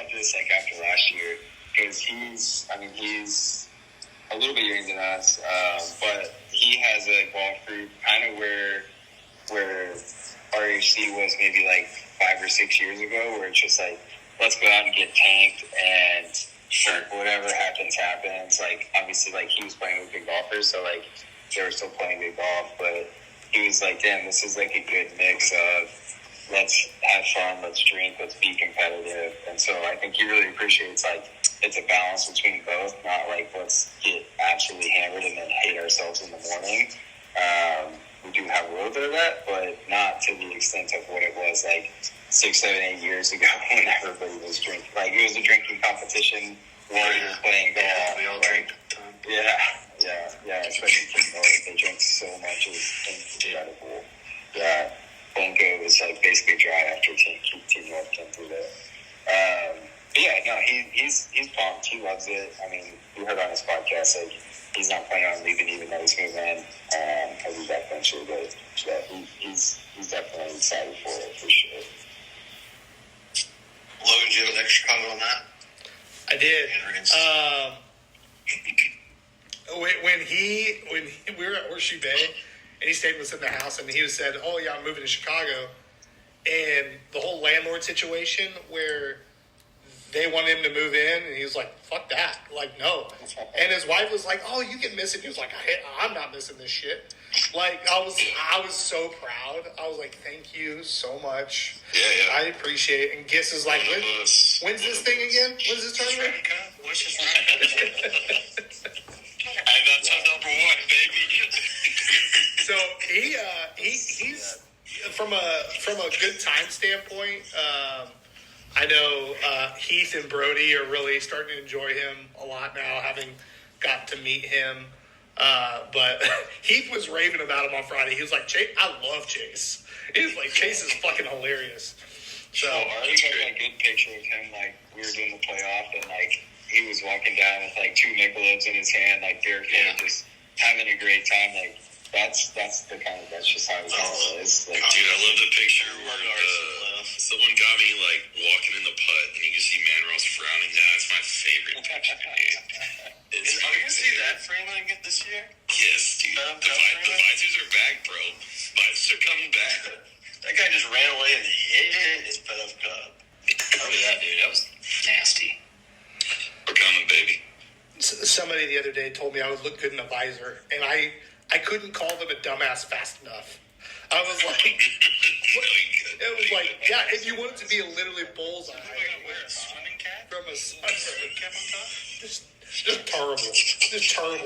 D: about this like after last year because he's a little bit younger than us, but he has a golf group kind of where RHC was maybe like 5 or 6 years ago, where it's just like, let's go out and get tanked and like, whatever happens. Like, obviously, like, he was playing with good golfers, so like, they were still playing good golf, but he was like, damn, this is like a good mix of let's have fun, let's drink, let's be competitive. And so I think he really appreciates like it's a balance between both, not like let's get absolutely hammered and then hate ourselves in the morning. We do have a little bit of that, but not to the extent of what it was like 6, 7, 8 years ago when everybody was drinking. Like, it was a drinking competition while you were playing golf.
C: Yeah, we all drink.
D: Yeah, especially King North. They drink so much. It was incredible. Yeah, Blanco was like basically dry after Team North came through there. But yeah, no, he's pumped. He loves it. I mean, we heard on his podcast, like, he's not planning on leaving even though he's moving in. He'll be back eventually, but yeah, he's definitely excited for it, for sure.
B: Logan, do you have an extra comment on that?
A: I did. When we were at Horseshoe Bay, and he stayed with us in the house, and he said, "Oh yeah, I'm moving to Chicago," and the whole landlord situation where they wanted him to move in, and he was like, "Fuck that!" Like, no. And his wife was like, "Oh, you can miss it." He was like, "I'm not missing this shit." Like, I was so proud. I was like, "Thank you so much.
E: Yeah.
A: I appreciate it." And Giss is like, "When's this thing again? When's this tournament?"
C: Which is right.
B: And that's our number one, baby.
A: So he's from a good time standpoint. I know Heath and Brody are really starting to enjoy him a lot now, having got to meet him. But Heath was raving about him on Friday. He was like, "Chase, I love Chase." He was like, "Chase is fucking hilarious." So
D: I was having a good picture of him, like, we were doing the playoff, and, like, he was walking down with, like, 2 Michelobs in his hand, like, barefoot, just having a great time. Like, that's just how his all is. Like,
E: Dude, I love the picture where someone got me like walking in the putt, and you can see Manros frowning. That's my favorite picture.
F: Are we gonna see that frame again this year?
E: Yes, dude. The visors are back, bro. Visors are coming back.
F: That guy just ran away and hit his pedal cup.
C: Oh yeah, dude, that was nasty.
E: We're coming, baby.
A: somebody the other day told me I would look good in a visor, and I couldn't call them a dumbass fast enough. I was like, it was like, yeah, if you want it to be a literally bullseye.
C: Wear a swimming cap?
A: From a
C: Swimming cap on top?
A: just terrible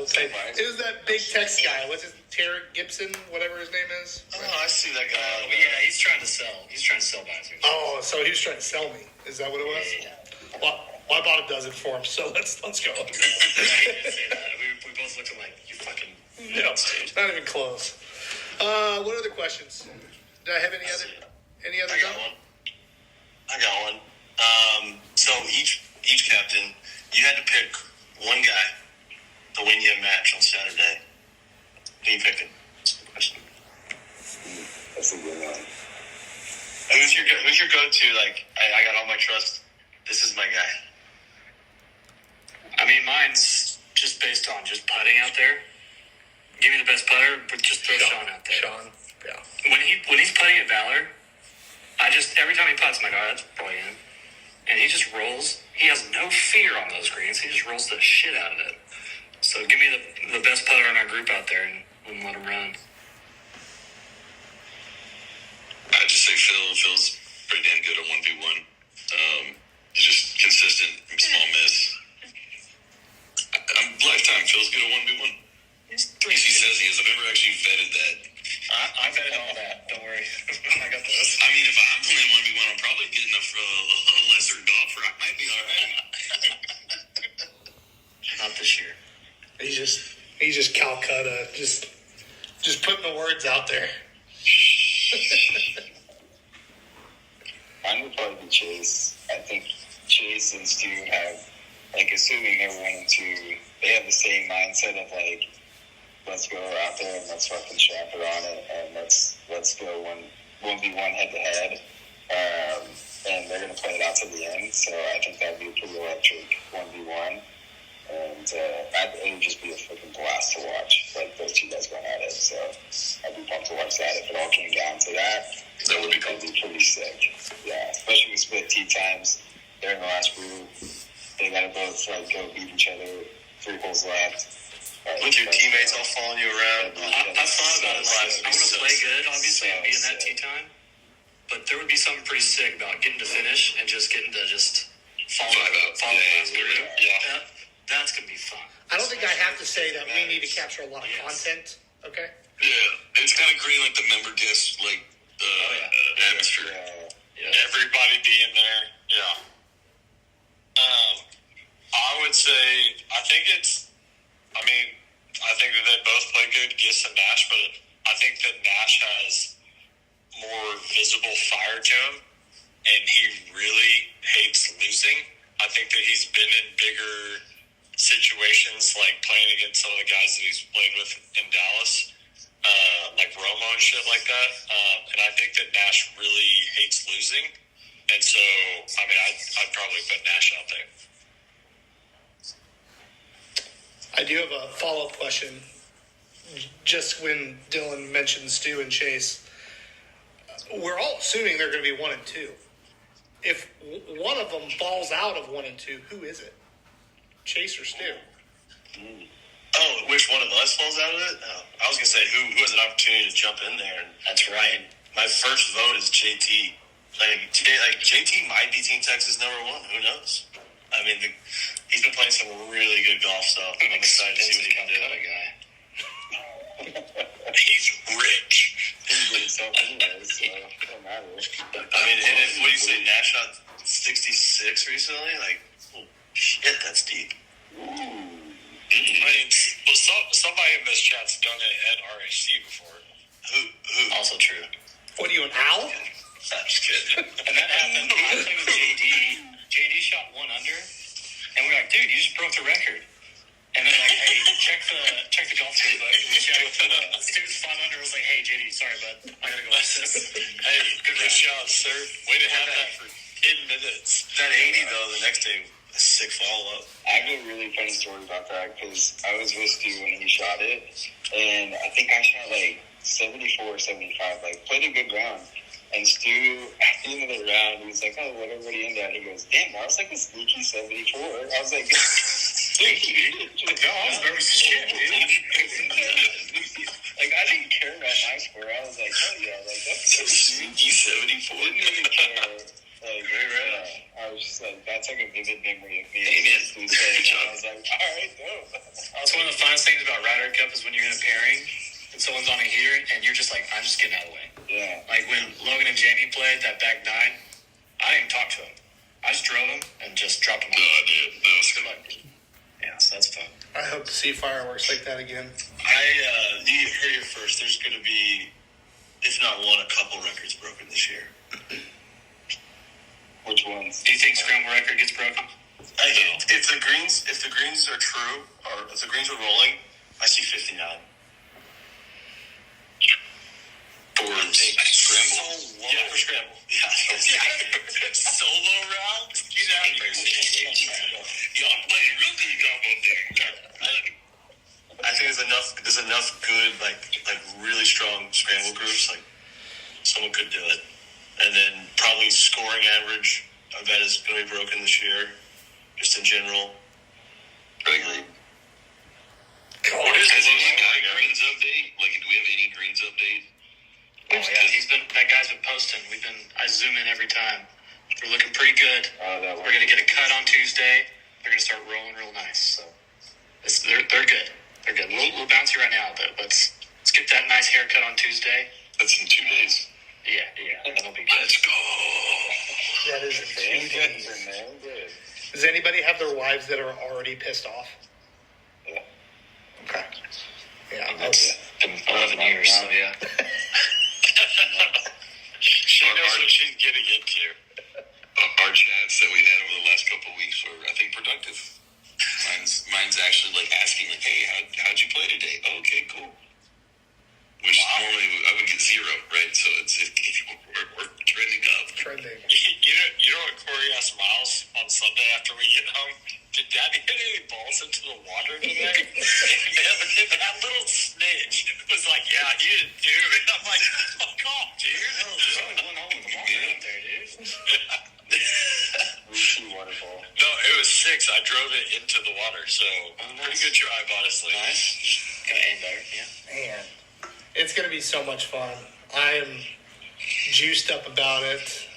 A: thing. It was that big text guy. What's his Tarek Gibson, whatever his name is.
F: Oh, I see that guy.
C: Yeah, he's trying to sell. He's trying to sell visors.
A: Oh, so he was trying to sell me. Is that what it was?
C: Yeah.
A: Well, I bought a dozen for him. So let's go.
C: I hate to say that. We both looked at him like, you fucking
A: No, not even close. What other questions? Did I have any other?
F: I got one. So each captain, you had to pick one guy to win you a match on Saturday. Who you picking?
D: That's a good one.
F: Who's your go-to? Like, I got all my trust. This is my guy.
C: I mean, mine's just based on just putting out there. Give me the best putter, but just throw Sean out there.
A: Sean, yeah.
C: When he's putting at Valor, every time he puts, I'm like, oh, that's probably him. And he just rolls. He has no fear on those greens. He just rolls the shit out of it. So give me the best putter in our group out there and let him run.
E: I'd just say Phil's pretty damn good at 1v1. He's just consistent, small miss. I'm lifetime. Phil's good at 1v1. At least he says he is. I've never actually vetted that.
C: I vetted all that. Don't worry. I got this.
E: I mean, if I'm playing 1v1, I'm probably good enough for a lesser golfer. I might be all right.
C: Not this year.
A: He's just Calcutta, just putting the words out there.
D: Mine would probably be Chase. I think Chase and Stu have, like, assuming they're 1 and 2, they have the same mindset of, like, let's go out there and let's fucking strap it on it and let's go 1v1 head to head. and they're going to play it out to the end. So I think that'd be a pretty electric 1v1. And it would just be a freaking blast to watch, like those two guys going at it. So I'd be pumped to watch that if it all came down to that.
E: That would be cool.
D: That'd be pretty sick. Yeah, especially with split tee times. They're in the last group. They got to both go beat each other. 3 holes left.
F: With your teammates all following you around.
C: I thought about it. Like, I want to play good, obviously, and be in that
D: sick.
C: tee time. But there would be something pretty sick about getting to finish and just getting to follow
E: Five out.
C: the last group.
F: Yeah.
C: That's going to be fun.
A: I don't think I have to say that we need to capture a lot of content. Okay.
E: Yeah, it's kind of creating like the member guest like atmosphere.
C: Yeah.
F: Everybody being there. Yeah. I would say, I think that they both play good, Giss and Nash, but I think that Nash has more visible fire to him, and he really hates losing. I think that he's been in bigger situations, like playing against some of the guys that he's played with in Dallas, like Romo and shit like that. And I think that Nash really hates losing. And so, I mean, I'd probably put Nash out there.
A: I do have a follow-up question. Just when Dylan mentioned Stu and Chase, we're all assuming they're going to be 1 and 2. If one of them falls out of 1 and 2, who is it? Chase or Stu?
F: Oh, which one of us falls out of it? I was going to say who has an opportunity to jump in there. And that's right. My first vote is JT. JT might be Team Texas #1. Who knows? I mean, he's been playing some really good golf, so I'm excited to see what he can do. He's rich.
D: He's doing something anyway, so it don't matter.
F: I mean, and if, what do you say, Nash shot 66 recently? Like, oh, shit, that's deep.
D: Ooh.
F: I mean, well, somebody in this chat's done it at RHC before. Who? Also true.
A: What are you, an owl?
F: I'm just kidding.
C: And that happened. I played with JD. JD shot 1 under, and we're like, dude, you just broke the record. And then like, hey, check the golf tape. Like, we checked. Stu's 5 under. Was like, hey, JD, sorry, bud, I gotta go watch this.
F: Hey, good job, sir. Way to have that for 10 minutes. That 80 though, the next day, a sick follow up.
D: I have a really funny story about that because I was with Stu when he shot it, and I think I shot like 74 or 75, like played a good round. And Stu, at the end of the round, he was like, oh, what everybody in that? He goes, damn, that was like a sneaky 74. I was like, sneaky?
F: No, I was very scared, dude.
D: Like, I didn't care about my score. I was like, oh yeah, like, that's so
E: Sneaky 74.
D: didn't even care. Like, I was just like, that's like a vivid memory of me. And Stu saying that. I was like, all right, dope.
C: That's one of the funnest things about Ryder Cup is when you're in a pairing and someone's on a heater and you're just like, I'm just getting out of the way.
D: Yeah.
C: Like when Logan and Jamie played that back 9, I didn't talk to him. I just drove him and just dropped him off.
E: Oh, dude, that was good.
C: Yeah, so that's fun.
A: I hope to see fireworks like that again.
F: You heard it first. There's going to be, if not one, a couple records broken this year.
D: Which ones?
C: Do you think scramble record gets broken?
F: If the greens are true, or if the greens are rolling, I see 59.
E: For scramble?
F: Yeah, for scramble. Yeah. Solo round? Get out of here. Y'all playing real good golf up there. I think there's enough good, like really strong scramble groups, like someone could do it. And then probably scoring average, I bet is going to be broken this year, just in general.
E: I agree.
F: What is
E: Has
F: the
E: anyone got a
F: guy?
E: greens update? Like, do we have any greens update?
C: Oh yeah, that guy's been posting. I zoom in every time. They're looking pretty good. We're gonna get a cut on Tuesday. They're gonna start rolling real nice. So they're good. They're good. A little bouncy right now, but let's get that nice haircut on Tuesday.
E: That's in 2 days.
C: Yeah, that'll be good.
E: Let's go.
A: That is in 2 days. Does anybody have their wives that are already pissed off?
D: Yeah.
A: Okay. Yeah.
C: It's been 11 years, so yeah.
F: She knows what she's getting into.
E: Our chats that we had over the last couple of weeks were, I think, productive. Mine's actually like asking, like, hey, how'd you play today? Oh, okay, cool. which normally I would get 0, right? So we're trending up.
A: Trending.
C: You know what Corey asked Miles on Sunday after we get home? Did Daddy hit any balls into the water today? And that little snitch was like, yeah, he didn't do it. I'm like, fuck off, dude. No, there's only one hole in the water out there, dude.
D: Waterfall.
C: No, it was 6. I drove it into the water, so pretty good drive, honestly. Nice. Gonna aim better, yeah.
A: Man, it's going to be so much fun. I am juiced up about it.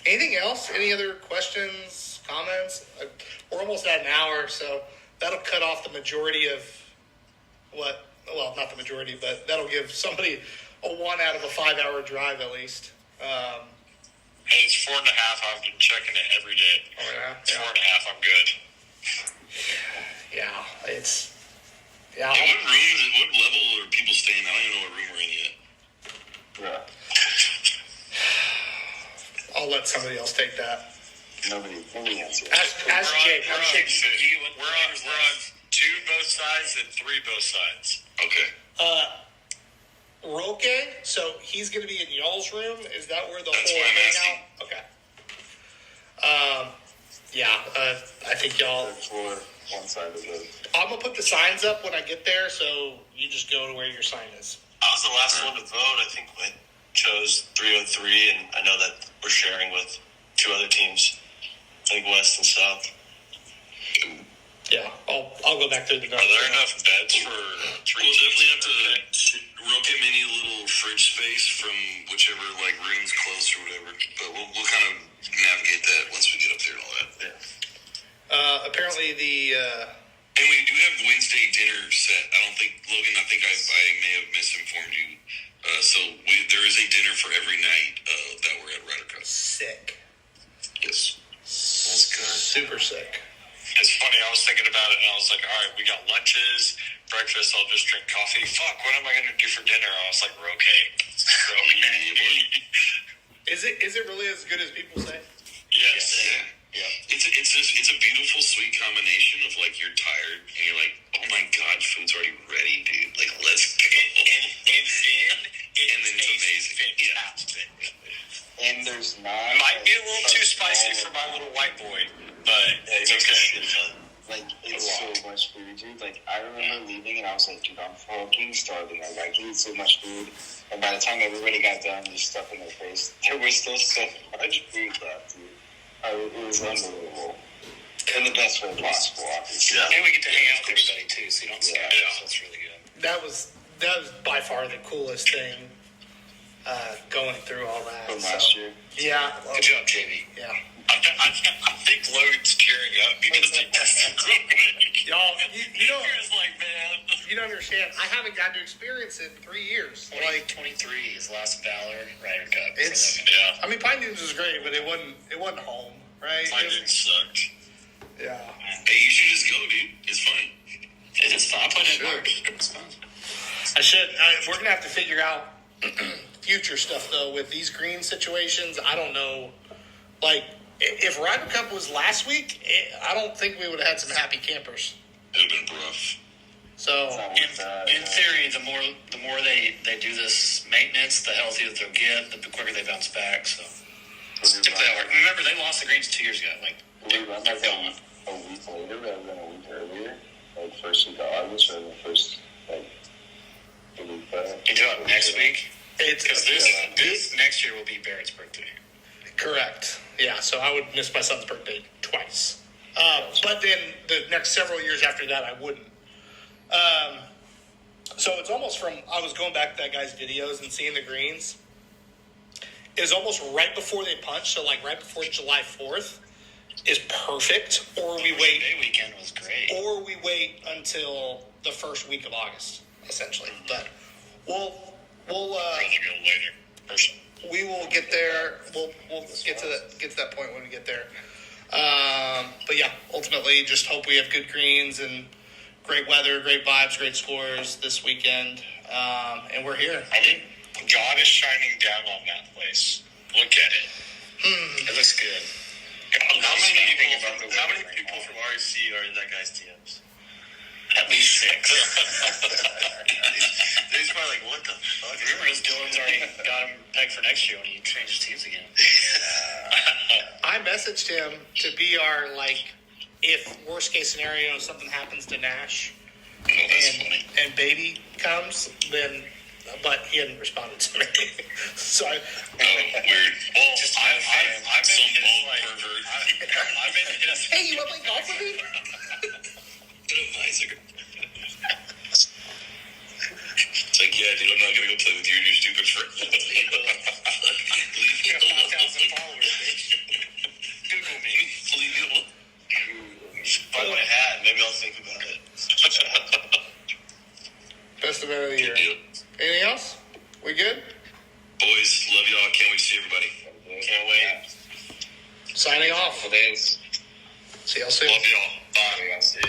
A: Anything else? Any other questions, comments? We're almost at an hour, so that'll cut off the majority of what? Well, not the majority, but that'll give somebody a 1 out of a 5-hour drive at least.
C: And it's 4.5. I've been checking it every day.
A: Oh, yeah?
C: It's 4.5. I'm good.
A: Yeah, it's... Yeah,
E: What level are people staying? I don't even know what room we're in yet.
D: Yeah.
A: I'll let somebody else take that.
D: Nobody answers.
A: Ask Jake.
C: We're on 2 both sides and 3 both sides.
E: Okay.
A: Roque, so he's going to be in y'all's room. Is that where the
E: That's
A: whole
E: why I'm asking.
A: hangout? Okay. I think y'all.
D: Third floor, one side of the.
A: I'm gonna put the signs up when I get there, so you just go to where your sign is.
F: I was the last one to vote. I think we chose 303, and I know that we're sharing with 2 other teams. I think West and South.
A: Yeah, I'll go back through the
C: Are
A: numbers.
C: there enough beds for 3
E: We'll
C: teams?
E: definitely have to rope him any little fridge space from whichever room's close or whatever. But we'll kind of navigate that once we get up there and all that.
F: Yeah.
A: Apparently
E: And we do have Wednesday dinner set. I think I may have misinformed you. There is a dinner for every night that we're at Ryder Cup.
A: sick.
E: Yes.
A: That's good. Super sick.
C: It's funny, I was thinking about it, and I was like, all right, we got lunches, breakfast, I'll just drink coffee. Fuck, what am I going to do for dinner? I was like, Roque.
A: Is it really as good as people say?
C: Yes.
E: Yeah. It's a beautiful, sweet combination of you're tired and you're like, oh my god, food's already ready, dude. Let's go.
C: And then
E: it's amazing.
C: Fantastic.
D: And there's not.
C: Might be a little too spicy for my little white boy, but it's okay.
D: It's so much food, dude. I remember leaving and I was like, dude, I'm fucking starving. I eat so much food. And by the time everybody got done, just stuff in their face, there was still so much food left, dude. It was unbelievable. In the best way possible, obviously.
C: Yeah. And we get to hang out with everybody too, so you don't scare us. That's really good.
A: That was by far the coolest thing. Going through all that.
D: From last year.
A: Yeah.
C: Good job, JV.
A: Yeah.
C: I think Logan's tearing up because he
A: Y'all, you don't.
C: He was like, man.
A: You don't understand. I haven't gotten to experience it in 3 years.
C: 23 is last Valor Ryder Cup.
A: It's.
C: Yeah.
A: I mean, Pine Dunes was great, but it wasn't home, right?
C: Mine didn't sucked.
A: Yeah.
E: Hey, you should just go, dude. It's fun.
C: It is fun. I played in
A: Sure.
C: March. It was fun.
A: I should. We're gonna have to figure out future stuff though with these green situations. I don't know. If Ryder Cup was last week, I don't think we would have had some happy campers.
E: It would have been rough.
A: So
C: In theory, the more they do this maintenance, the healthier they'll get, the quicker they bounce back. So typically that works. Remember, they lost the greens 2 years ago.
D: We run
C: they're gone.
D: a week later rather than a week earlier. First week of August rather than first, the week prior.
C: You do it next week?
A: it's
C: Because this next year will be Barrett's birthday.
A: correct. Yeah. So I would miss my son's birthday twice. But then the next several years after that, I wouldn't. So it's almost from, I was going back to that guy's videos and seeing the greens. It was almost right before they punch, so right before July 4th is perfect, or we wait.
C: Day weekend was great.
A: Or we wait until the first week of August, essentially. But we'll
C: Rather go later. Personally.
A: we will get there. We'll get to that point when we get there. But yeah, ultimately, just hope we have good greens and great weather, great vibes, great scores this weekend. And we're here.
C: I think God is shining down on that place. Look at it. It looks good.
F: How many people from REC are in that guy's DMs?
C: At least 6.
B: He's probably like, what the fuck?
C: Rumor is Dylan's already got him pegged for next year when he changes teams again.
A: I messaged him to be our, if worst case scenario, something happens to Nash
E: Oh, that's funny.
A: and Baby comes, then, but he hadn't responded to me. So
E: Oh, weird.
C: Well,
E: Just
C: I'm
E: some
C: in his,
E: bald
C: like,
E: pervert.
C: I'm in his.
A: hey, you want to play golf with me?
E: Nice. It's like, yeah, dude, I'm not gonna go play with you and your stupid friend. Leave me alone.
C: 5,000 followers, bitch. Google me.
E: Leave me alone.
B: Buy my hat. Maybe I'll think about it.
A: Best event of the year.
E: Good deal.
A: Anything else? We good?
E: Boys, love y'all. Can't wait to see everybody.
B: Can't wait.
A: Signing off.
D: Days.
A: See y'all soon.
E: Love y'all. Bye.
D: See ya.